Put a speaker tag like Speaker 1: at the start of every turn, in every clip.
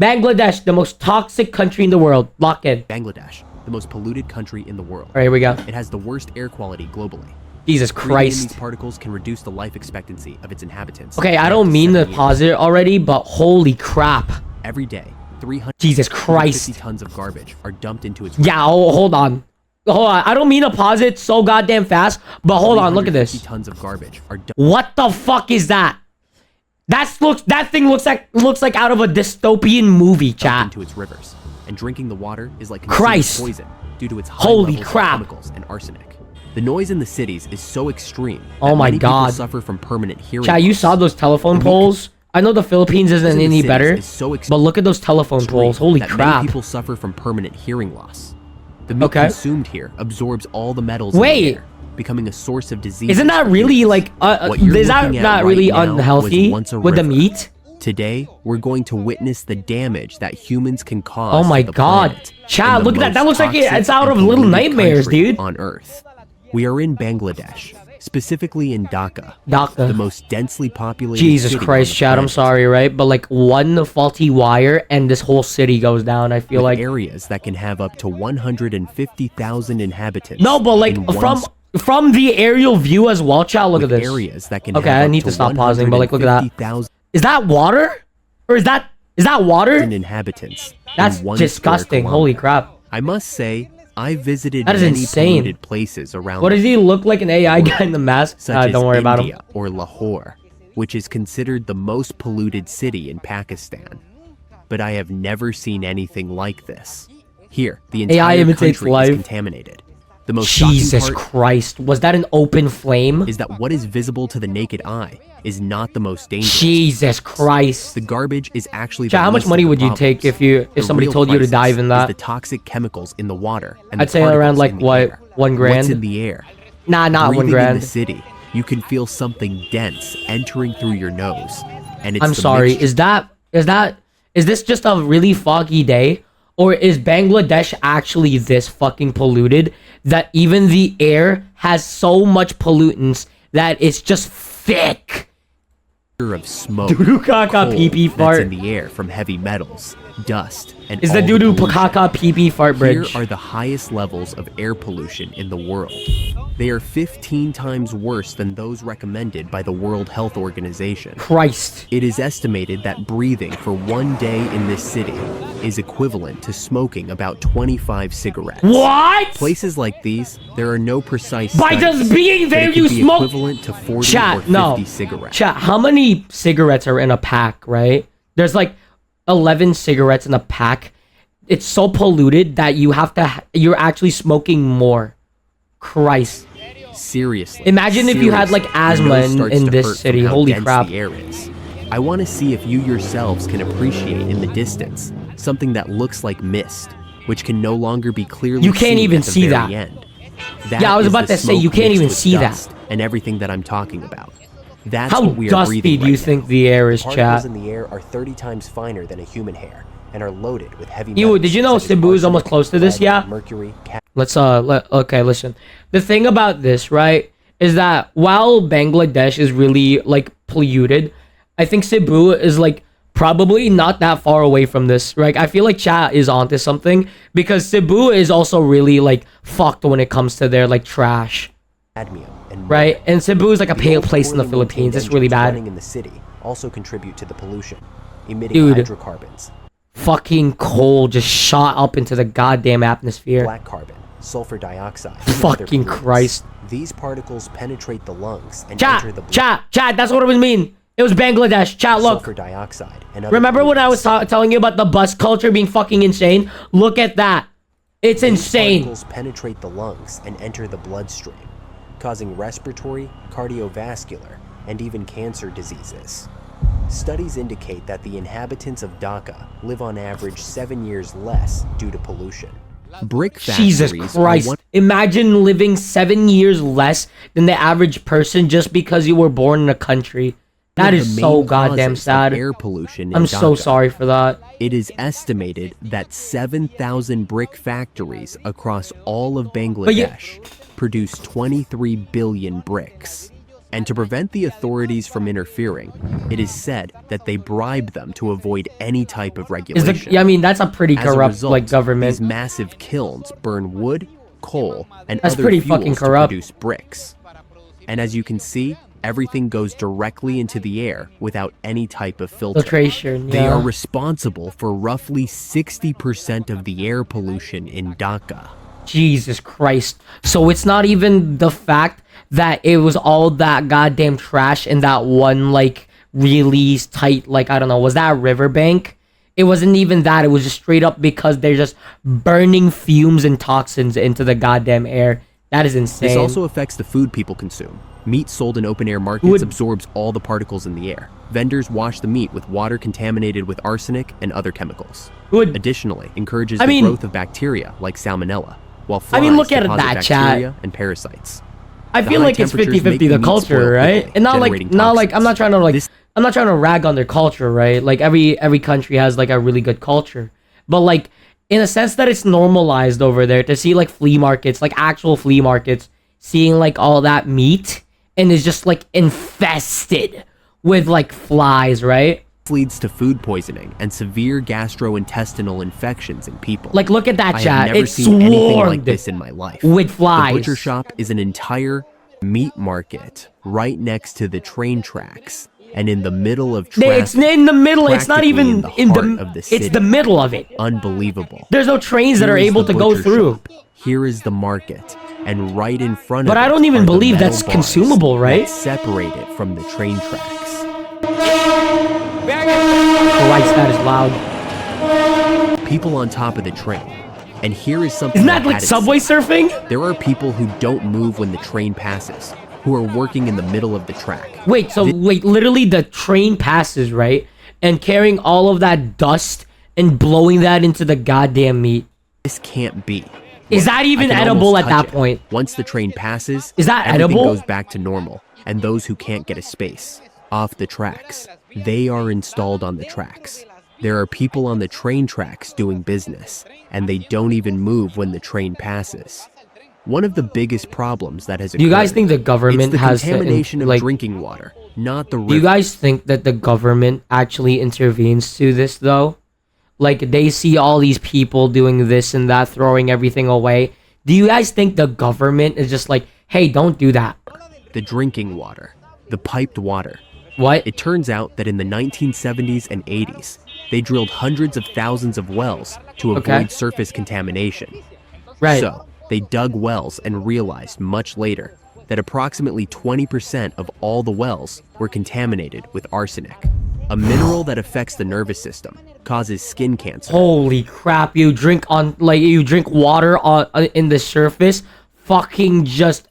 Speaker 1: Bangladesh, the most toxic country in the world. Lock in.
Speaker 2: Bangladesh, the most polluted country in the world.
Speaker 1: All right, here we go.
Speaker 2: It has the worst air quality globally.
Speaker 1: Jesus
Speaker 2: Breathing in
Speaker 1: Christ.
Speaker 2: these particles can reduce the life expectancy of its inhabitants.
Speaker 1: Okay, I don't mean to pause it already, but holy crap.
Speaker 2: Every day, 350
Speaker 1: Jesus Christ.
Speaker 2: tons of garbage are dumped into its
Speaker 1: Yeah, hold on. Hold on. I don't mean to pause it so goddamn fast, but hold on. Look at this.
Speaker 2: Tons of garbage are dumped.
Speaker 1: What the fuck is that? That thing looks like out of a dystopian movie, chat.
Speaker 2: Into its rivers, and drinking the water is like
Speaker 1: Christ.
Speaker 2: Poison due to its high
Speaker 1: Holy
Speaker 2: levels
Speaker 1: crap.
Speaker 2: of chemicals and arsenic. The noise in the cities is so extreme.
Speaker 1: Oh my
Speaker 2: many people
Speaker 1: God.
Speaker 2: suffer from permanent hearing
Speaker 1: Chat, you
Speaker 2: loss.
Speaker 1: saw those telephone poles? I know the Philippines isn't any better, but look at those telephone poles. Holy crap.
Speaker 2: Many people suffer from permanent hearing loss. The meat consumed here absorbs all the metals in the air, becoming a source of disease.
Speaker 1: Isn't that really like is that not really unhealthy with the meat?
Speaker 2: Today, we're going to witness the damage that humans can cause.
Speaker 1: Oh my
Speaker 2: to the
Speaker 1: God.
Speaker 2: planet
Speaker 1: Chat,
Speaker 2: in
Speaker 1: look
Speaker 2: the
Speaker 1: at that. That
Speaker 2: most
Speaker 1: looks like it's
Speaker 2: toxic
Speaker 1: out of
Speaker 2: and
Speaker 1: Little
Speaker 2: polluted
Speaker 1: Nightmares,
Speaker 2: country
Speaker 1: dude.
Speaker 2: on Earth. We are in Bangladesh, specifically in Dhaka,
Speaker 1: Dhaka.
Speaker 2: the most densely populated
Speaker 1: Jesus
Speaker 2: city
Speaker 1: Christ,
Speaker 2: on the
Speaker 1: chat, I'm
Speaker 2: planet.
Speaker 1: sorry, right? But like one faulty wire and this whole city goes down, I feel
Speaker 2: With
Speaker 1: like.
Speaker 2: areas that can have up to 150,000 inhabitants.
Speaker 1: No, but like
Speaker 2: in one
Speaker 1: from the aerial view as well, chat, look at this.
Speaker 2: areas that can
Speaker 1: Okay,
Speaker 2: have
Speaker 1: I
Speaker 2: up
Speaker 1: need to stop pausing, but like look at that.
Speaker 2: 150,000
Speaker 1: Is that water? Or is that water?
Speaker 2: inhabitants.
Speaker 1: That's
Speaker 2: in 1
Speaker 1: disgusting.
Speaker 2: square
Speaker 1: Holy
Speaker 2: kilometer.
Speaker 1: crap.
Speaker 2: I must say, I visited
Speaker 1: That is
Speaker 2: many
Speaker 1: insane.
Speaker 2: polluted places around
Speaker 1: What
Speaker 2: the
Speaker 1: does he look like, an AI guy in the mask?
Speaker 2: such as
Speaker 1: Don't worry about him.
Speaker 2: India or Lahore, which is considered the most polluted city in Pakistan. But I have never seen anything like this. Here, the
Speaker 1: AI
Speaker 2: entire
Speaker 1: imitates
Speaker 2: country
Speaker 1: life.
Speaker 2: is contaminated. The most shocking
Speaker 1: Jesus
Speaker 2: part
Speaker 1: Christ. Was that an open flame?
Speaker 2: is that what is visible to the naked eye is not the most dangerous.
Speaker 1: Jesus Christ.
Speaker 2: The garbage is actually the
Speaker 1: Chat, how much
Speaker 2: least of
Speaker 1: money
Speaker 2: the
Speaker 1: would you
Speaker 2: problems.
Speaker 1: take if
Speaker 2: The
Speaker 1: somebody
Speaker 2: real
Speaker 1: told you to
Speaker 2: crisis
Speaker 1: dive in
Speaker 2: is
Speaker 1: that?
Speaker 2: the toxic chemicals in the water and
Speaker 1: I'd
Speaker 2: the
Speaker 1: say around
Speaker 2: particles
Speaker 1: like
Speaker 2: in the
Speaker 1: what,
Speaker 2: air.
Speaker 1: 1 grand?
Speaker 2: What's in the air?
Speaker 1: Nah, not 1
Speaker 2: Breathing in
Speaker 1: grand.
Speaker 2: the city, you can feel something dense entering through your nose, and it's
Speaker 1: I'm
Speaker 2: the
Speaker 1: sorry.
Speaker 2: mixture-
Speaker 1: Is this just a really foggy day? Or is Bangladesh actually this fucking polluted that even the air has so much pollutants that it's just thick?
Speaker 2: of smoke,
Speaker 1: Doo-doo caca
Speaker 2: coal
Speaker 1: pee-pee
Speaker 2: that's
Speaker 1: fart.
Speaker 2: in the air from heavy metals, dust, and
Speaker 1: Is
Speaker 2: all
Speaker 1: the doo-doo
Speaker 2: pollution.
Speaker 1: caca pee-pee fart
Speaker 2: Here
Speaker 1: bridge?
Speaker 2: are the highest levels of air pollution in the world. They are 15 times worse than those recommended by the World Health Organization.
Speaker 1: Christ.
Speaker 2: It is estimated that breathing for 1 day in this city is equivalent to smoking about 25 cigarettes.
Speaker 1: What?
Speaker 2: Places like these, there are no precise
Speaker 1: By
Speaker 2: studies,
Speaker 1: just being
Speaker 2: but
Speaker 1: there,
Speaker 2: it
Speaker 1: you
Speaker 2: could be
Speaker 1: smoke.
Speaker 2: equivalent to 40 or
Speaker 1: Chat,
Speaker 2: 50
Speaker 1: no.
Speaker 2: cigarettes.
Speaker 1: Chat, how many cigarettes are in a pack, right? There's like 11 cigarettes in a pack. It's so polluted that you're actually smoking more. Christ.
Speaker 2: Seriously.
Speaker 1: Imagine if you had, like,
Speaker 2: seriously,
Speaker 1: asthma
Speaker 2: your nose
Speaker 1: in
Speaker 2: starts to
Speaker 1: this
Speaker 2: hurt
Speaker 1: city.
Speaker 2: from how
Speaker 1: Holy
Speaker 2: dense
Speaker 1: crap.
Speaker 2: the air is. I want to see if you yourselves can appreciate in the distance something that looks like mist, which can no longer be clearly
Speaker 1: You can't
Speaker 2: seen
Speaker 1: even
Speaker 2: at the
Speaker 1: see
Speaker 2: very
Speaker 1: that.
Speaker 2: end.
Speaker 1: Yeah, I was
Speaker 2: is
Speaker 1: about
Speaker 2: the
Speaker 1: to say, you
Speaker 2: smoke
Speaker 1: can't
Speaker 2: mixed
Speaker 1: even
Speaker 2: with
Speaker 1: see that.
Speaker 2: dust and everything that I'm talking about. That's
Speaker 1: How
Speaker 2: what we are
Speaker 1: dusty
Speaker 2: breathing
Speaker 1: do you
Speaker 2: right
Speaker 1: think
Speaker 2: now.
Speaker 1: the air is,
Speaker 2: Particles
Speaker 1: chat?
Speaker 2: in the air are 30 times finer than a human hair and are loaded with heavy
Speaker 1: Ew,
Speaker 2: metals
Speaker 1: did you know
Speaker 2: such as
Speaker 1: Cebu is almost
Speaker 2: arsenic,
Speaker 1: close to this?
Speaker 2: lead,
Speaker 1: Yeah.
Speaker 2: mercury,
Speaker 1: Let's okay, listen. The thing about this, right, is that while Bangladesh is really like polluted, I think Cebu is like probably not that far away from this, right? I feel like chat is onto something because Cebu is also really like fucked when it comes to their like trash,
Speaker 2: cadmium, and
Speaker 1: right? And Cebu is like a
Speaker 2: The
Speaker 1: pale
Speaker 2: old
Speaker 1: place in the
Speaker 2: poorly
Speaker 1: Philippines.
Speaker 2: maintained
Speaker 1: It's really
Speaker 2: engines
Speaker 1: bad.
Speaker 2: running in the city also contribute to the pollution, emitting
Speaker 1: Dude.
Speaker 2: hydrocarbons,
Speaker 1: Fucking coal just shot up into the goddamn atmosphere.
Speaker 2: black carbon, sulfur dioxide. and other
Speaker 1: Fucking
Speaker 2: pollutants.
Speaker 1: Christ.
Speaker 2: These particles penetrate the lungs and enter the blood.
Speaker 1: Chat, that's what it was mean. It was Bangladesh. Chat, look.
Speaker 2: Sulfur dioxide and other
Speaker 1: Remember when I was
Speaker 2: pollutants.
Speaker 1: telling you about the bus culture being fucking insane? Look at that. It's
Speaker 2: These
Speaker 1: insane.
Speaker 2: particles penetrate the lungs and enter the bloodstream, causing respiratory, cardiovascular, and even cancer diseases. Studies indicate that the inhabitants of Dhaka live on average 7 years less due to pollution. Brick
Speaker 1: Jesus
Speaker 2: factories
Speaker 1: Christ.
Speaker 2: are one
Speaker 1: Imagine living 7 years less than the average person just because you were born in a country. That
Speaker 2: of
Speaker 1: is
Speaker 2: the
Speaker 1: so
Speaker 2: main
Speaker 1: goddamn
Speaker 2: causes of
Speaker 1: sad.
Speaker 2: air pollution in
Speaker 1: I'm so
Speaker 2: Dhaka.
Speaker 1: sorry for that.
Speaker 2: It is estimated that 7,000 brick factories across all of Bangladesh produce 23 billion bricks. And to prevent the authorities from interfering, it is said that they bribe them to avoid any type of regulation.
Speaker 1: I mean, that's a pretty
Speaker 2: As a
Speaker 1: corrupt
Speaker 2: result,
Speaker 1: government.
Speaker 2: These massive kilns burn wood, coal, and
Speaker 1: That's
Speaker 2: other
Speaker 1: pretty
Speaker 2: fuels
Speaker 1: fucking
Speaker 2: to
Speaker 1: corrupt.
Speaker 2: produce bricks. And as you can see, everything goes directly into the air without any type of filter.
Speaker 1: Filtration,
Speaker 2: They
Speaker 1: yeah.
Speaker 2: are responsible for roughly 60% of the air pollution in Dhaka.
Speaker 1: Jesus Christ. So it's not even the fact that it was all that goddamn trash in that one, like, really tight, like, I don't know, was that a riverbank? It wasn't even that. It was just straight up because they're just burning fumes and toxins into the goddamn air. That is insane.
Speaker 2: This also affects the food people consume. Meat sold in open-air markets absorbs all the particles in the air. Vendors wash the meat with water contaminated with arsenic and other chemicals. Additionally, encourages the growth of bacteria like salmonella, while flies
Speaker 1: look at
Speaker 2: deposit
Speaker 1: that,
Speaker 2: bacteria
Speaker 1: chat.
Speaker 2: and parasites.
Speaker 1: I feel like it's 50-50 the culture, right? And not like I'm not trying to rag on their culture, right? Like every country has like a really good culture. But like in a sense that it's normalized over there to see like flea markets, like actual flea markets, seeing like all that meat and is just like infested with like flies, right?
Speaker 2: Leads to food poisoning and severe gastrointestinal infections in people.
Speaker 1: Like look at that, chat.
Speaker 2: I have never
Speaker 1: It's
Speaker 2: seen anything like
Speaker 1: swarmed
Speaker 2: this in my life.
Speaker 1: with flies.
Speaker 2: The butcher shop is an entire meat market right next to the train tracks and in the middle of traffic.
Speaker 1: It's in the middle. It's not even
Speaker 2: in the heart of the city.
Speaker 1: It's the middle of it.
Speaker 2: Unbelievable.
Speaker 1: There's no trains that are
Speaker 2: Here is
Speaker 1: able
Speaker 2: the
Speaker 1: to go
Speaker 2: butcher
Speaker 1: through.
Speaker 2: shop. Here is the market, and right in front of
Speaker 1: But
Speaker 2: it
Speaker 1: I don't even
Speaker 2: are the
Speaker 1: believe
Speaker 2: metal
Speaker 1: that's
Speaker 2: bars
Speaker 1: consumable, right?
Speaker 2: that separate it from the train tracks.
Speaker 1: Christ, that is loud.
Speaker 2: People on top of the train. And here is something
Speaker 1: Isn't that like
Speaker 2: had it
Speaker 1: subway
Speaker 2: said.
Speaker 1: surfing?
Speaker 2: There are people who don't move when the train passes, who are working in the middle of the track.
Speaker 1: Wait, so wait, literally the train passes, right? And carrying all of that dust and blowing that into the goddamn meat.
Speaker 2: This can't be.
Speaker 1: Is that even edible at that point?
Speaker 2: Once the train passes,
Speaker 1: Is that
Speaker 2: everything
Speaker 1: edible?
Speaker 2: goes back to normal, and those who can't get a space off the tracks, they are installed on the tracks. There are people on the train tracks doing business, and they don't even move when the train passes. One of the biggest problems that has occurred,
Speaker 1: Do you guys think the government
Speaker 2: it's the
Speaker 1: has to,
Speaker 2: contamination of
Speaker 1: like,
Speaker 2: drinking water, not the river.
Speaker 1: do you guys think that the government actually intervenes to this though? Like they see all these people doing this and that, throwing everything away. Do you guys think the government is just like, hey, don't do that?
Speaker 2: The drinking water, the piped water.
Speaker 1: What?
Speaker 2: It turns out that in the 1970s and 80s, they drilled hundreds of thousands of wells to avoid surface contamination.
Speaker 1: Right.
Speaker 2: So, they dug wells and realized much later that approximately 20% of all the wells were contaminated with arsenic, a mineral that affects the nervous system, causes skin cancer.
Speaker 1: Holy crap, you drink water on in the surface, fucking just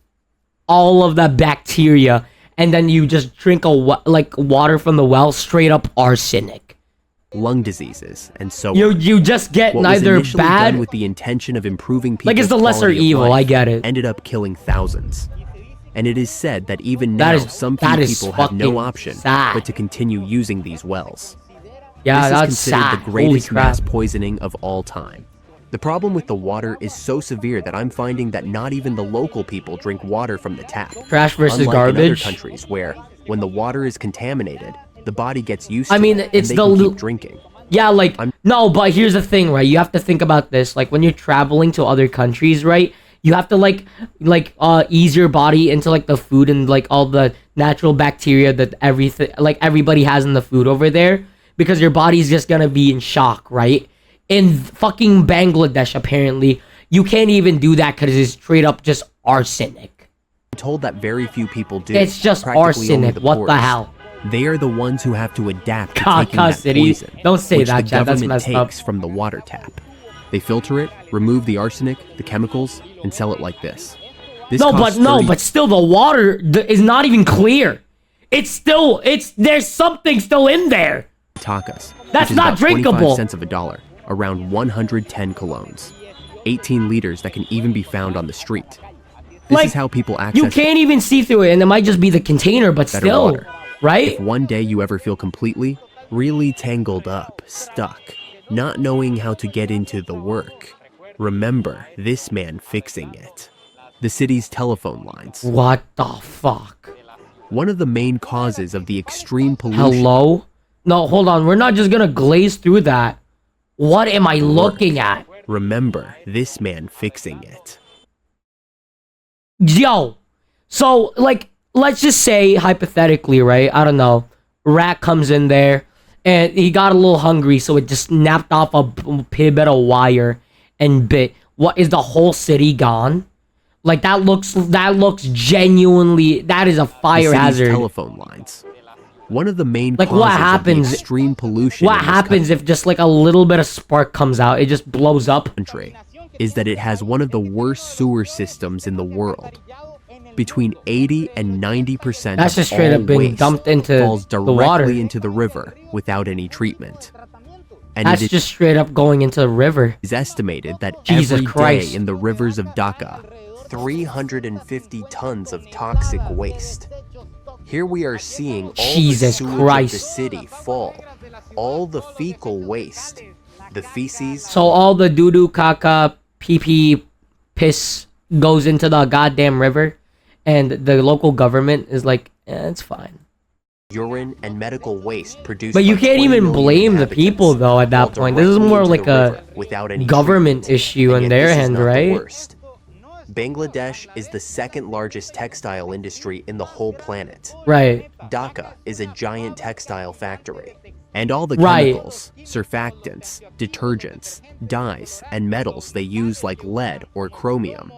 Speaker 1: all of that bacteria, and then you just drink water from the well, straight up arsenic.
Speaker 2: Lung diseases, and so on.
Speaker 1: You just get
Speaker 2: What was
Speaker 1: neither
Speaker 2: initially
Speaker 1: bad,
Speaker 2: done with the intention of improving people's
Speaker 1: like it's the lesser
Speaker 2: quality of
Speaker 1: evil,
Speaker 2: life
Speaker 1: I get it.
Speaker 2: ended up killing thousands. And it is said that even now, some few people have no option but to continue using these wells.
Speaker 1: Yeah,
Speaker 2: this is
Speaker 1: that's
Speaker 2: considered
Speaker 1: sad.
Speaker 2: the greatest
Speaker 1: Holy crap.
Speaker 2: mass poisoning of all time. The problem with the water is so severe that I'm finding that not even the local people drink water from the tap.
Speaker 1: Trash versus
Speaker 2: Unlike in other
Speaker 1: garbage.
Speaker 2: countries where, when the water is contaminated, the body gets used
Speaker 1: I
Speaker 2: to
Speaker 1: mean,
Speaker 2: it
Speaker 1: it's
Speaker 2: and they
Speaker 1: the
Speaker 2: can
Speaker 1: lu-
Speaker 2: keep drinking.
Speaker 1: Yeah, like, no, but here's the thing, right? You have to think about this. Like, when you're traveling to other countries, right? You have to, ease your body into, like, the food and, like, all the natural bacteria that everybody has in the food over there. Because your body's just gonna be in shock, right? In fucking Bangladesh, apparently, you can't even do that because it's straight up just arsenic.
Speaker 2: I'm told that very few people do.
Speaker 1: It's just
Speaker 2: Practically only
Speaker 1: arsenic. What the
Speaker 2: poorest.
Speaker 1: hell?
Speaker 2: They are the ones who have to adapt to
Speaker 1: God,
Speaker 2: taking that
Speaker 1: city.
Speaker 2: poison,
Speaker 1: Don't say
Speaker 2: which
Speaker 1: that,
Speaker 2: the
Speaker 1: Chad. That's
Speaker 2: government
Speaker 1: messed up.
Speaker 2: takes from the water tap. They filter it, remove the arsenic, the chemicals, and sell it like this. This costs 30
Speaker 1: but still, the water is not even clear. There's something still in there.
Speaker 2: takas.
Speaker 1: That's
Speaker 2: which is
Speaker 1: not
Speaker 2: about 25
Speaker 1: drinkable.
Speaker 2: cents of a dollar, around 110 colognes. 18 liters that can even be found on the street. This is how people access
Speaker 1: You can't even see through it, and it might just be the container, but
Speaker 2: better
Speaker 1: still,
Speaker 2: water.
Speaker 1: right?
Speaker 2: If one day you ever feel completely, really tangled up, stuck, not knowing how to get into the work, remember this man fixing it. The city's telephone lines.
Speaker 1: What the fuck?
Speaker 2: One of the main causes of the extreme pollution.
Speaker 1: Hello? No, hold on. We're not just gonna glaze through that. What am I looking at?
Speaker 2: Remember this man fixing it.
Speaker 1: Yo, so like, let's just say hypothetically, right? I don't know. Rat comes in there and he got a little hungry, so it just snapped off a bit of wire and bit. What, is the whole city gone? Like that looks genuinely, that is a fire hazard.
Speaker 2: Telephone lines. One of the main
Speaker 1: like
Speaker 2: causes
Speaker 1: what happens?
Speaker 2: Of the extreme pollution.
Speaker 1: What happens if just like a little bit of spark comes out? It just blows up.
Speaker 2: Country is that it has one of the worst sewer systems in the world. Between 80 and 90%
Speaker 1: that's just straight up being dumped into
Speaker 2: falls
Speaker 1: the water
Speaker 2: into the river without any treatment. And
Speaker 1: that's just straight up going into the river.
Speaker 2: It's estimated that
Speaker 1: Jesus
Speaker 2: every
Speaker 1: Christ.
Speaker 2: day in the rivers of Dhaka, 350 tons of toxic waste. Here we are seeing all
Speaker 1: Jesus
Speaker 2: the sewage
Speaker 1: Christ.
Speaker 2: of the city fall. All the fecal waste, the feces.
Speaker 1: So all the doo-doo, caca, pee-pee, piss goes into the goddamn river, and the local government is like, it's fine.
Speaker 2: Urine and medical waste produced.
Speaker 1: But you
Speaker 2: by
Speaker 1: can't
Speaker 2: 20
Speaker 1: even
Speaker 2: million
Speaker 1: blame the
Speaker 2: inhabitants
Speaker 1: people though at that
Speaker 2: fall
Speaker 1: point. This is
Speaker 2: directly
Speaker 1: more
Speaker 2: into
Speaker 1: like
Speaker 2: the
Speaker 1: a
Speaker 2: river without any
Speaker 1: government
Speaker 2: treatment.
Speaker 1: issue
Speaker 2: And
Speaker 1: on
Speaker 2: yet
Speaker 1: their
Speaker 2: this is
Speaker 1: hand,
Speaker 2: not the
Speaker 1: right?
Speaker 2: worst. Bangladesh is the second largest textile industry in the whole planet.
Speaker 1: Right.
Speaker 2: Dhaka is a giant textile factory. And all the
Speaker 1: Right.
Speaker 2: chemicals, surfactants, detergents, dyes, and metals they use like lead or chromium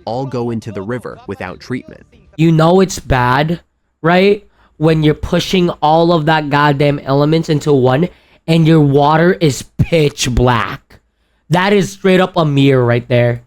Speaker 2: all go into the river without treatment.
Speaker 1: You know it's bad, right? When you're pushing all of that goddamn elements into one and your water is pitch black. That is straight up a mirror right there.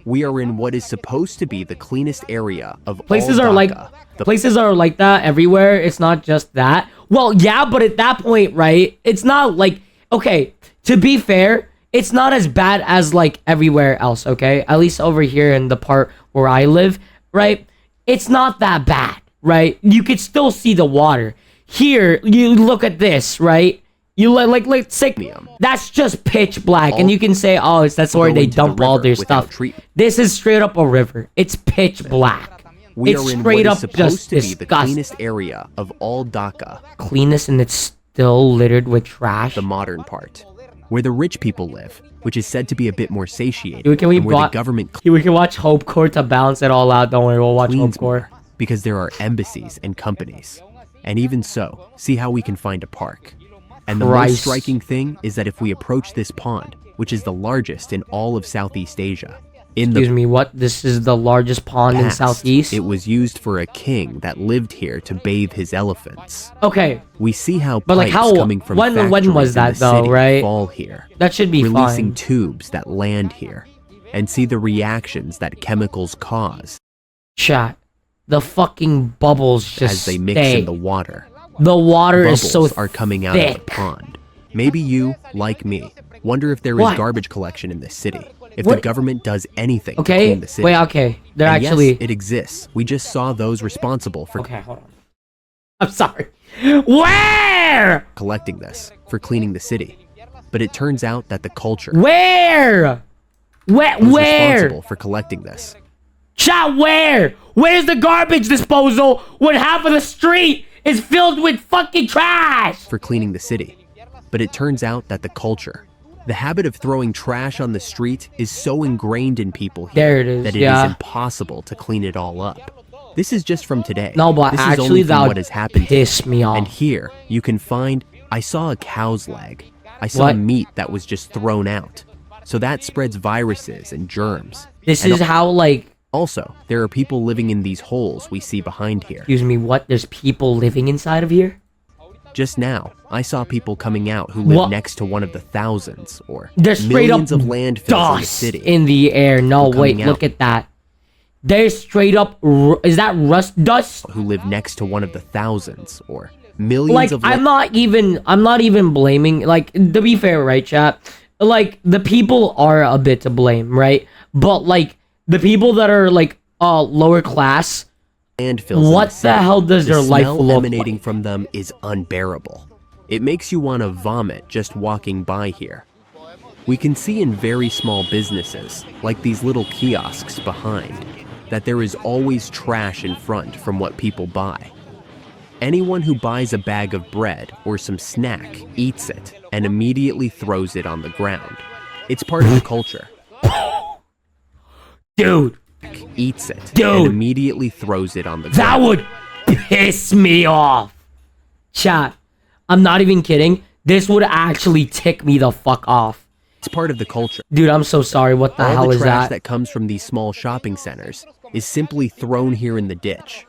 Speaker 2: We are in what is supposed to be the cleanest area of
Speaker 1: Places
Speaker 2: all
Speaker 1: are like
Speaker 2: Dhaka.
Speaker 1: places are like that everywhere. It's not just that. Well, yeah, but at that point, right? It's not like, okay, to be fair, it's not as bad as like everywhere else, okay? At least over here in the part where I live, right? It's not that bad, right? You could still see the water. Here, you look at this, right? You like say that's just pitch black, and you can say, oh, that's where they dump all their stuff. This is straight up a river. It's pitch black.
Speaker 2: We
Speaker 1: It's
Speaker 2: are in
Speaker 1: straight
Speaker 2: what
Speaker 1: up
Speaker 2: is supposed
Speaker 1: just
Speaker 2: to be the
Speaker 1: disgusting.
Speaker 2: cleanest area of all Dhaka,
Speaker 1: Cleanest, and it's still littered with trash.
Speaker 2: the modern part, where the rich people live, which is said to be a bit more satiated.
Speaker 1: Can we
Speaker 2: and where
Speaker 1: block-
Speaker 2: the government
Speaker 1: We can watch Hope Core to balance it all out. Don't worry, we'll watch Hope
Speaker 2: cleans
Speaker 1: Core.
Speaker 2: more, because there are embassies and companies. And even so, see how we can find a park. And the
Speaker 1: Christ.
Speaker 2: most striking thing is that if we approach this pond, which is the largest in all of Southeast Asia, in the
Speaker 1: Excuse me, what? This is the largest pond in
Speaker 2: past,
Speaker 1: Southeast?
Speaker 2: it was used for a king that lived here to bathe his elephants.
Speaker 1: Okay,
Speaker 2: We see how
Speaker 1: But, like,
Speaker 2: pipes
Speaker 1: how-
Speaker 2: coming from
Speaker 1: when
Speaker 2: factories
Speaker 1: was
Speaker 2: in
Speaker 1: that,
Speaker 2: the
Speaker 1: though,
Speaker 2: city
Speaker 1: right?
Speaker 2: fall here,
Speaker 1: that should be
Speaker 2: releasing
Speaker 1: fine.
Speaker 2: tubes that land here, and see the reactions that chemicals cause
Speaker 1: Chat. The fucking bubbles just
Speaker 2: as they mix
Speaker 1: stay.
Speaker 2: in the water.
Speaker 1: The water
Speaker 2: Bubbles
Speaker 1: is so
Speaker 2: are coming out of the
Speaker 1: thick.
Speaker 2: pond. Maybe you, like me, wonder if there is
Speaker 1: What?
Speaker 2: garbage collection in this city. If
Speaker 1: What?
Speaker 2: the government does anything to
Speaker 1: Okay,
Speaker 2: clean the city.
Speaker 1: wait, okay. They're
Speaker 2: And
Speaker 1: actually...
Speaker 2: yes, it exists. We just saw those responsible for
Speaker 1: Okay, hold on. I'm sorry. Where?
Speaker 2: collecting this, for cleaning the city. But it turns out that the culture
Speaker 1: Where?
Speaker 2: was
Speaker 1: Where?
Speaker 2: responsible for collecting this.
Speaker 1: Chat, where? Where's the garbage disposal when half of the street is filled with fucking trash?
Speaker 2: For cleaning the city. But it turns out that the culture, the habit of throwing trash on the street, is so ingrained in people here
Speaker 1: There it is,
Speaker 2: that it
Speaker 1: yeah.
Speaker 2: is impossible to clean it all up. This is just from today.
Speaker 1: No, but
Speaker 2: this is
Speaker 1: actually
Speaker 2: only from
Speaker 1: that
Speaker 2: what
Speaker 1: would
Speaker 2: has happened.
Speaker 1: piss me off.
Speaker 2: And here you can find, I saw a cow's leg. I saw
Speaker 1: What?
Speaker 2: meat that was just thrown out. So that spreads viruses and germs.
Speaker 1: This
Speaker 2: And
Speaker 1: is how, like...
Speaker 2: Also, there are people living in these holes we see behind here.
Speaker 1: Excuse me, what? There's people living inside of here?
Speaker 2: Just now, I saw people coming out who live
Speaker 1: What?
Speaker 2: next to one of the thousands or
Speaker 1: There's straight
Speaker 2: millions
Speaker 1: up
Speaker 2: of landfills in the
Speaker 1: dust
Speaker 2: city.
Speaker 1: in the air. No,
Speaker 2: People
Speaker 1: wait,
Speaker 2: coming
Speaker 1: look
Speaker 2: out.
Speaker 1: at that. There's straight up... Is that rust dust?
Speaker 2: Who live next to one of the thousands or millions
Speaker 1: Like,
Speaker 2: of
Speaker 1: I'm not even blaming... Like, to be fair, right, chat? Like, the people are a bit to blame, right? But, like, the people that are, like, lower class...
Speaker 2: landfills in
Speaker 1: What the
Speaker 2: city.
Speaker 1: hell does
Speaker 2: The
Speaker 1: their life
Speaker 2: smell
Speaker 1: look
Speaker 2: emanating
Speaker 1: like?
Speaker 2: from them is unbearable. It makes you want to vomit just walking by here. We can see in very small businesses, like these little kiosks behind, that there is always trash in front from what people buy. Anyone who buys a bag of bread or some snack eats it and immediately throws it on the ground. It's part of the culture.
Speaker 1: Dude.
Speaker 2: Eats it
Speaker 1: Dude.
Speaker 2: and immediately throws it on the ground.
Speaker 1: That would piss me off. Chat, I'm not even kidding. This would actually tick me the fuck off.
Speaker 2: It's part of the culture.
Speaker 1: Dude, I'm so sorry. What the
Speaker 2: All
Speaker 1: hell
Speaker 2: the
Speaker 1: is
Speaker 2: trash
Speaker 1: that?
Speaker 2: that comes from these small shopping centers is simply thrown here in the ditch.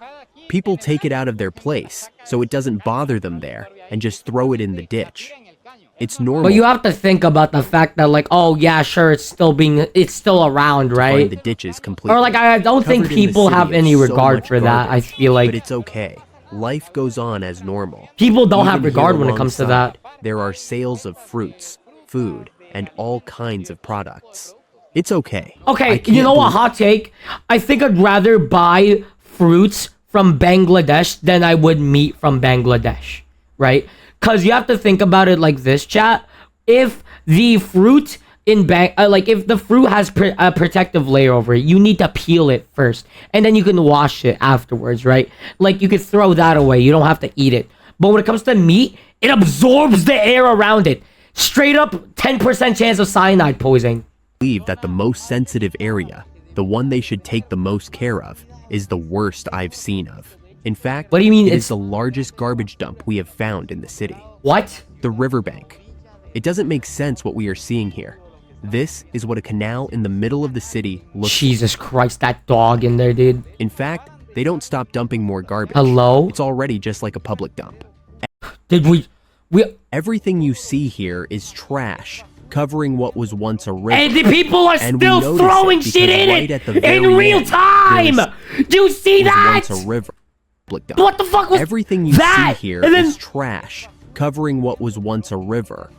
Speaker 2: People take it out of their place, so it doesn't bother them there, and just throw it in the ditch. It's normal.
Speaker 1: But you have to think about the fact that, like, oh yeah, sure, it's still around,
Speaker 2: to
Speaker 1: right?
Speaker 2: find the ditches completely.
Speaker 1: Or like, I don't think
Speaker 2: Covered in the
Speaker 1: people
Speaker 2: city
Speaker 1: have
Speaker 2: of
Speaker 1: any
Speaker 2: so
Speaker 1: regard
Speaker 2: much
Speaker 1: for that. I
Speaker 2: garbage.
Speaker 1: feel like
Speaker 2: But it's okay. Life goes on as normal.
Speaker 1: people don't have
Speaker 2: Even
Speaker 1: regard
Speaker 2: here
Speaker 1: when it comes to that.
Speaker 2: alongside, there are sales of fruits, food, and all kinds of products. It's okay. I
Speaker 1: Okay,
Speaker 2: can't
Speaker 1: you know what?
Speaker 2: believe-
Speaker 1: Hot take. I think I'd rather buy fruits from Bangladesh than I would meat from Bangladesh, right? Because you have to think about it like this, chat. If the fruit if the fruit has a protective layer over it, you need to peel it first, and then you can wash it afterwards, right? Like, you could throw that away. You don't have to eat it. But when it comes to meat, it absorbs the air around it. Straight up 10% chance of cyanide poisoning.
Speaker 2: believe that the most sensitive area, the one they should take the most care of, is the worst I've seen of. In fact,
Speaker 1: What do you mean
Speaker 2: it
Speaker 1: it's-
Speaker 2: is the largest garbage dump we have found in the city.
Speaker 1: What?
Speaker 2: The riverbank. It doesn't make sense what we are seeing here. This is what a canal in the middle of the city looks like.
Speaker 1: Jesus Christ, that dog in there, dude.
Speaker 2: In fact, they don't stop dumping more garbage.
Speaker 1: Hello?
Speaker 2: It's already just like a public dump.
Speaker 1: Did we
Speaker 2: Everything you see here is trash, covering what was once a river.
Speaker 1: and the people are
Speaker 2: And we
Speaker 1: still
Speaker 2: notice
Speaker 1: throwing
Speaker 2: it
Speaker 1: shit
Speaker 2: because
Speaker 1: in
Speaker 2: right
Speaker 1: it
Speaker 2: at the
Speaker 1: in
Speaker 2: very
Speaker 1: real
Speaker 2: end,
Speaker 1: time. Do you see that?
Speaker 2: was once a river. Public dump.
Speaker 1: What the fuck was
Speaker 2: Everything you
Speaker 1: that?
Speaker 2: see here
Speaker 1: And then
Speaker 2: is trash, covering what was once a river.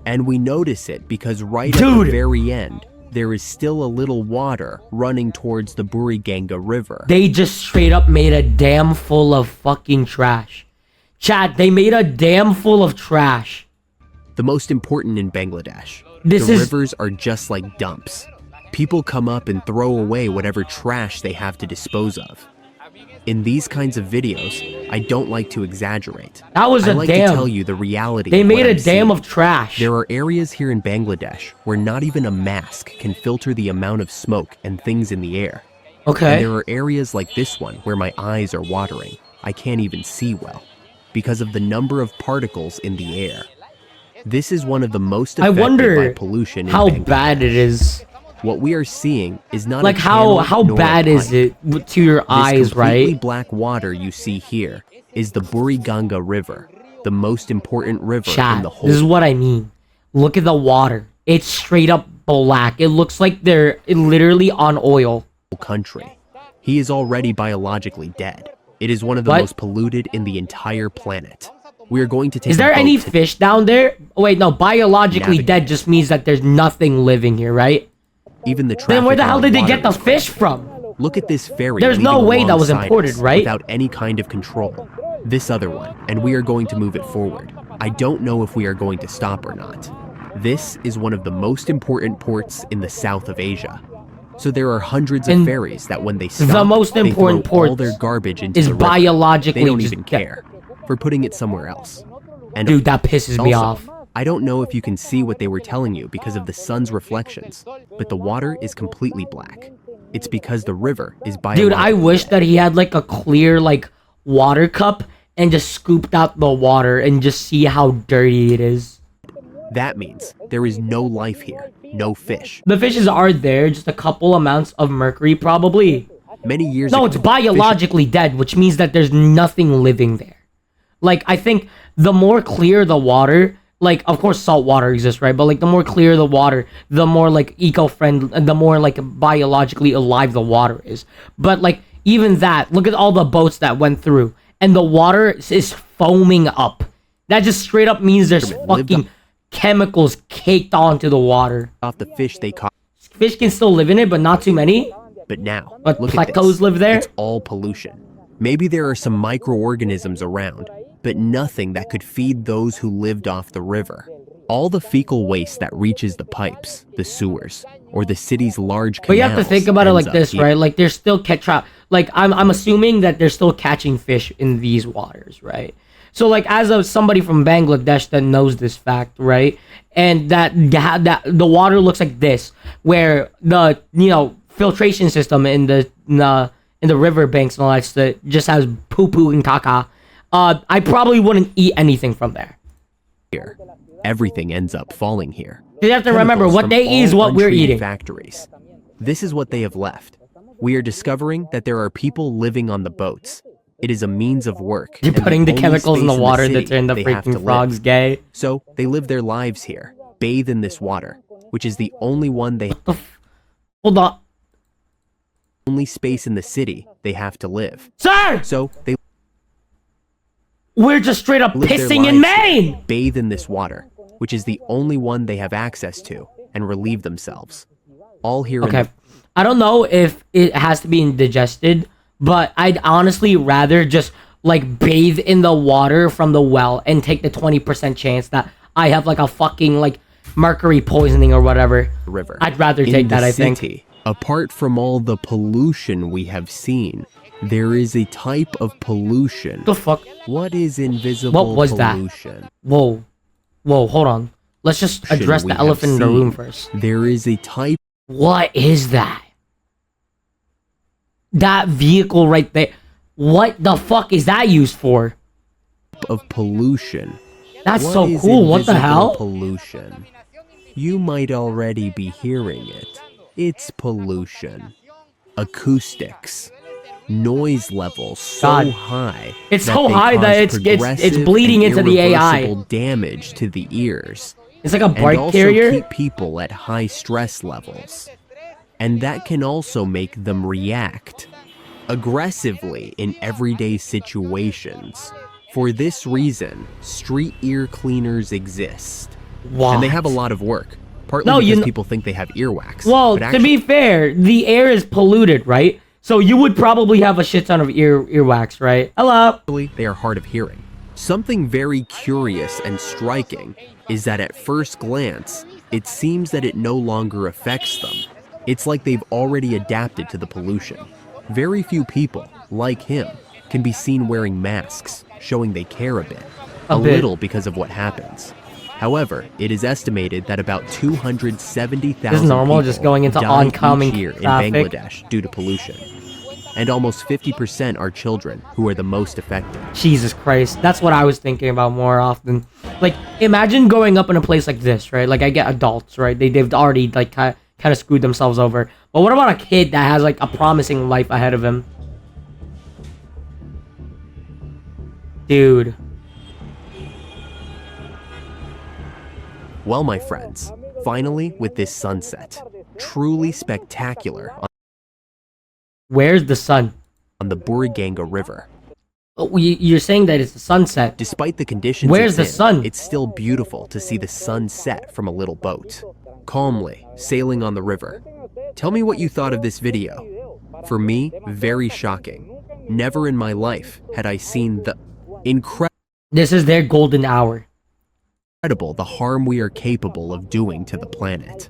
Speaker 2: And we notice it because right at
Speaker 1: Dude.
Speaker 2: the very end, there is still a little water running towards the Buriganga River.
Speaker 1: they just straight up made a dam full of fucking trash. Chat, they made a dam full of trash.
Speaker 2: The most important in Bangladesh.
Speaker 1: This
Speaker 2: the
Speaker 1: is-
Speaker 2: rivers are just like dumps. People come up and throw away whatever trash they have to dispose of. In these kinds of videos, I don't like to exaggerate.
Speaker 1: That was
Speaker 2: I
Speaker 1: a
Speaker 2: like
Speaker 1: dam.
Speaker 2: to tell you the reality.
Speaker 1: They
Speaker 2: of
Speaker 1: made
Speaker 2: what
Speaker 1: a
Speaker 2: I'm
Speaker 1: dam
Speaker 2: seeing.
Speaker 1: of trash.
Speaker 2: There are areas here in Bangladesh where not even a mask can filter the amount of smoke and things in the air. And
Speaker 1: Okay.
Speaker 2: there are areas like this one where my eyes are watering. I can't even see well because of the number of particles in the air. This is one of the most
Speaker 1: I
Speaker 2: affected
Speaker 1: wonder
Speaker 2: by pollution in
Speaker 1: how
Speaker 2: Bangladesh.
Speaker 1: bad it is.
Speaker 2: What we are seeing is not
Speaker 1: Like,
Speaker 2: a channel
Speaker 1: how
Speaker 2: nor a
Speaker 1: bad is
Speaker 2: pipe.
Speaker 1: it to your
Speaker 2: This
Speaker 1: eyes,
Speaker 2: completely
Speaker 1: right?
Speaker 2: black water you see here is the Buriganga River, the most important river in
Speaker 1: Chat,
Speaker 2: the whole
Speaker 1: this is what I mean. Look at the water. It's straight up black. It looks like they're literally on oil.
Speaker 2: country. He is already biologically dead. It is one of the
Speaker 1: What?
Speaker 2: most polluted in the entire planet. We are going to take
Speaker 1: Is
Speaker 2: a
Speaker 1: there
Speaker 2: boat
Speaker 1: any
Speaker 2: to
Speaker 1: fish down there? Oh, wait, no. Biologically
Speaker 2: Navigate.
Speaker 1: dead just means that there's nothing living here, right?
Speaker 2: even the traffic.
Speaker 1: Then where the
Speaker 2: on
Speaker 1: hell did they
Speaker 2: water
Speaker 1: get the
Speaker 2: is
Speaker 1: fish from?
Speaker 2: Look at this ferry.
Speaker 1: There's no
Speaker 2: leaving
Speaker 1: way that was
Speaker 2: alongside
Speaker 1: imported,
Speaker 2: us
Speaker 1: right?
Speaker 2: Without any kind of control. This other one, and we are going to move it forward. I don't know if we are going to stop or not. This is one of the most important ports in the south of Asia. So there are hundreds of
Speaker 1: And
Speaker 2: ferries that when they stop,
Speaker 1: the most
Speaker 2: they
Speaker 1: important
Speaker 2: throw all
Speaker 1: port
Speaker 2: their garbage into
Speaker 1: is
Speaker 2: the river.
Speaker 1: biologically
Speaker 2: They don't
Speaker 1: just
Speaker 2: even
Speaker 1: dead.
Speaker 2: care for putting it somewhere else. And
Speaker 1: Dude, that pisses me
Speaker 2: also,
Speaker 1: off.
Speaker 2: I don't know if you can see what they were telling you because of the sun's reflections, but the water is completely black. It's because the river is biologically
Speaker 1: Dude, I wish
Speaker 2: dead.
Speaker 1: that he had like a clear like water cup and just scooped out the water and just see how dirty it is.
Speaker 2: That means there is no life here, no fish.
Speaker 1: The fishes are there, just a couple amounts of mercury probably.
Speaker 2: Many years
Speaker 1: No,
Speaker 2: ago,
Speaker 1: it's biologically dead, which means that there's nothing living there. Like, I think the more clear the water, like, of course salt water exists, right? But like the more clear the water, the more like eco-friendly, and the more like biologically alive the water is. But like even that, look at all the boats that went through, and the water is foaming up. That just straight up means there's
Speaker 2: Lived
Speaker 1: fucking chemicals caked onto the water.
Speaker 2: off the fish they caught.
Speaker 1: Fish can still live in it, but not too many.
Speaker 2: But now,
Speaker 1: But
Speaker 2: look at
Speaker 1: plecos
Speaker 2: this.
Speaker 1: live there?
Speaker 2: It's all pollution. Maybe there are some microorganisms around, but nothing that could feed those who lived off the river. All the fecal waste that reaches the pipes, the sewers, or the city's large canals.
Speaker 1: But you have to think about it
Speaker 2: ends
Speaker 1: like
Speaker 2: up
Speaker 1: this,
Speaker 2: here.
Speaker 1: right? Like they're still like I'm assuming that they're still catching fish in these waters, right? So like as somebody from Bangladesh that knows this fact, right? And that the water looks like this, where the filtration system in the river banks and all that stuff just has poo poo and caca. I probably wouldn't eat anything from there.
Speaker 2: Here, everything ends up falling here.
Speaker 1: You have to remember,
Speaker 2: Chemicals
Speaker 1: what
Speaker 2: from
Speaker 1: they eat is
Speaker 2: all
Speaker 1: what we're
Speaker 2: untreated
Speaker 1: eating.
Speaker 2: Factories. This is what they have left. We are discovering that there are people living on the boats. It is a means of work.
Speaker 1: You're
Speaker 2: and
Speaker 1: putting the
Speaker 2: only
Speaker 1: chemicals in the
Speaker 2: space
Speaker 1: water
Speaker 2: city
Speaker 1: that turn the
Speaker 2: they have to
Speaker 1: freaking
Speaker 2: live.
Speaker 1: frogs gay.
Speaker 2: So they live their lives here, bathe in this water, which is the only one they
Speaker 1: Hold on.
Speaker 2: only space in the city they have to live.
Speaker 1: Sir!
Speaker 2: So they
Speaker 1: We're just straight up
Speaker 2: live their
Speaker 1: pissing in
Speaker 2: lives here,
Speaker 1: Maine!
Speaker 2: bathe in this water, which is the only one they have access to, and relieve themselves. All here in
Speaker 1: Okay. I don't know if it has to be indigested, but I'd honestly rather just like bathe in the water from the well and take the 20% chance that I have like a fucking like mercury poisoning or whatever.
Speaker 2: the river.
Speaker 1: I'd rather
Speaker 2: In
Speaker 1: take that,
Speaker 2: the
Speaker 1: I think.
Speaker 2: city, apart from all the pollution we have seen, there is a type of pollution.
Speaker 1: The fuck?
Speaker 2: What is invisible
Speaker 1: What was that?
Speaker 2: pollution?
Speaker 1: Whoa. Whoa, hold on. Let's just address
Speaker 2: we
Speaker 1: the
Speaker 2: have
Speaker 1: elephant in the room
Speaker 2: seen.
Speaker 1: first.
Speaker 2: There is a type
Speaker 1: What is that? That vehicle right there. What the fuck is that used for?
Speaker 2: of pollution.
Speaker 1: That's
Speaker 2: What
Speaker 1: so
Speaker 2: is
Speaker 1: cool. What the
Speaker 2: invisible
Speaker 1: hell?
Speaker 2: Pollution. You might already be hearing it. It's pollution. Acoustics. Noise levels so
Speaker 1: God.
Speaker 2: high.
Speaker 1: It's
Speaker 2: that
Speaker 1: so
Speaker 2: they
Speaker 1: high that
Speaker 2: cause
Speaker 1: it's
Speaker 2: progressive
Speaker 1: bleeding
Speaker 2: and
Speaker 1: into the AI.
Speaker 2: irreversible damage to the ears.
Speaker 1: It's like a
Speaker 2: And
Speaker 1: bike
Speaker 2: also
Speaker 1: carrier.
Speaker 2: keep people at high stress levels. And that can also make them react aggressively in everyday situations. For this reason, street ear cleaners exist.
Speaker 1: What?
Speaker 2: And they have a lot of work. Partly
Speaker 1: No,
Speaker 2: because people think they have earwax.
Speaker 1: Well,
Speaker 2: but
Speaker 1: to be fair, the air is polluted, right? So you would probably have a shit ton of earwax, right? Hello.
Speaker 2: actually, they are hard of hearing. Something very curious and striking is that at first glance, it seems that it no longer affects them. It's like they've already adapted to the pollution. Very few people, like him, can be seen wearing masks, showing they care a bit. A
Speaker 1: bit.
Speaker 2: little because of what happens. However, it is estimated that about 270,000
Speaker 1: This is normal,
Speaker 2: people
Speaker 1: just going into
Speaker 2: die
Speaker 1: oncoming
Speaker 2: each year
Speaker 1: traffic.
Speaker 2: in Bangladesh due to pollution. And almost 50% are children who are the most affected.
Speaker 1: Jesus Christ, that's what I was thinking about more often. Like, imagine growing up in a place like this, right? Like, I get adults, right? They've already like kind of screwed themselves over. But what about a kid that has like a promising life ahead of him? Dude.
Speaker 2: Well, my friends, finally with this sunset, truly spectacular
Speaker 1: Where's the sun?
Speaker 2: on the Buriganga River.
Speaker 1: Oh, you're saying that it's the sunset.
Speaker 2: Despite the conditions
Speaker 1: Where's
Speaker 2: it's
Speaker 1: the
Speaker 2: in,
Speaker 1: sun?
Speaker 2: it's still beautiful to see the sun set from a little boat, calmly sailing on the river. Tell me what you thought of this video. For me, very shocking. Never in my life had I seen the
Speaker 1: This is their golden hour.
Speaker 2: incredible the harm we are capable of doing to the planet.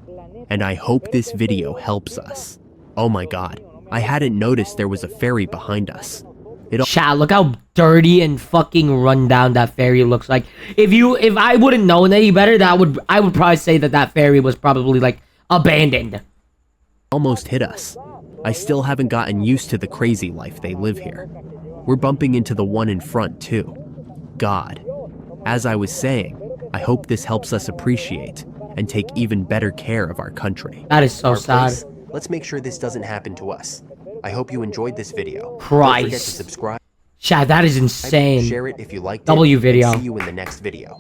Speaker 2: And I hope this video helps us. Oh my god, I hadn't noticed there was a ferry behind us.
Speaker 1: Chat, look how dirty and fucking run down that ferry looks like. If I wouldn't know any better, I would probably say that ferry was probably like abandoned.
Speaker 2: Almost hit us. I still haven't gotten used to the crazy life they live here. We're bumping into the one in front too. God. As I was saying, I hope this helps us appreciate and take even better care of our country.
Speaker 1: That is so sad.
Speaker 2: Let's make sure this doesn't happen to us. I hope you enjoyed this video.
Speaker 1: Christ.
Speaker 2: Don't forget to subscribe,
Speaker 1: Chat, that is insane.
Speaker 2: share it if you liked it,
Speaker 1: W video.
Speaker 2: and see you in the next video.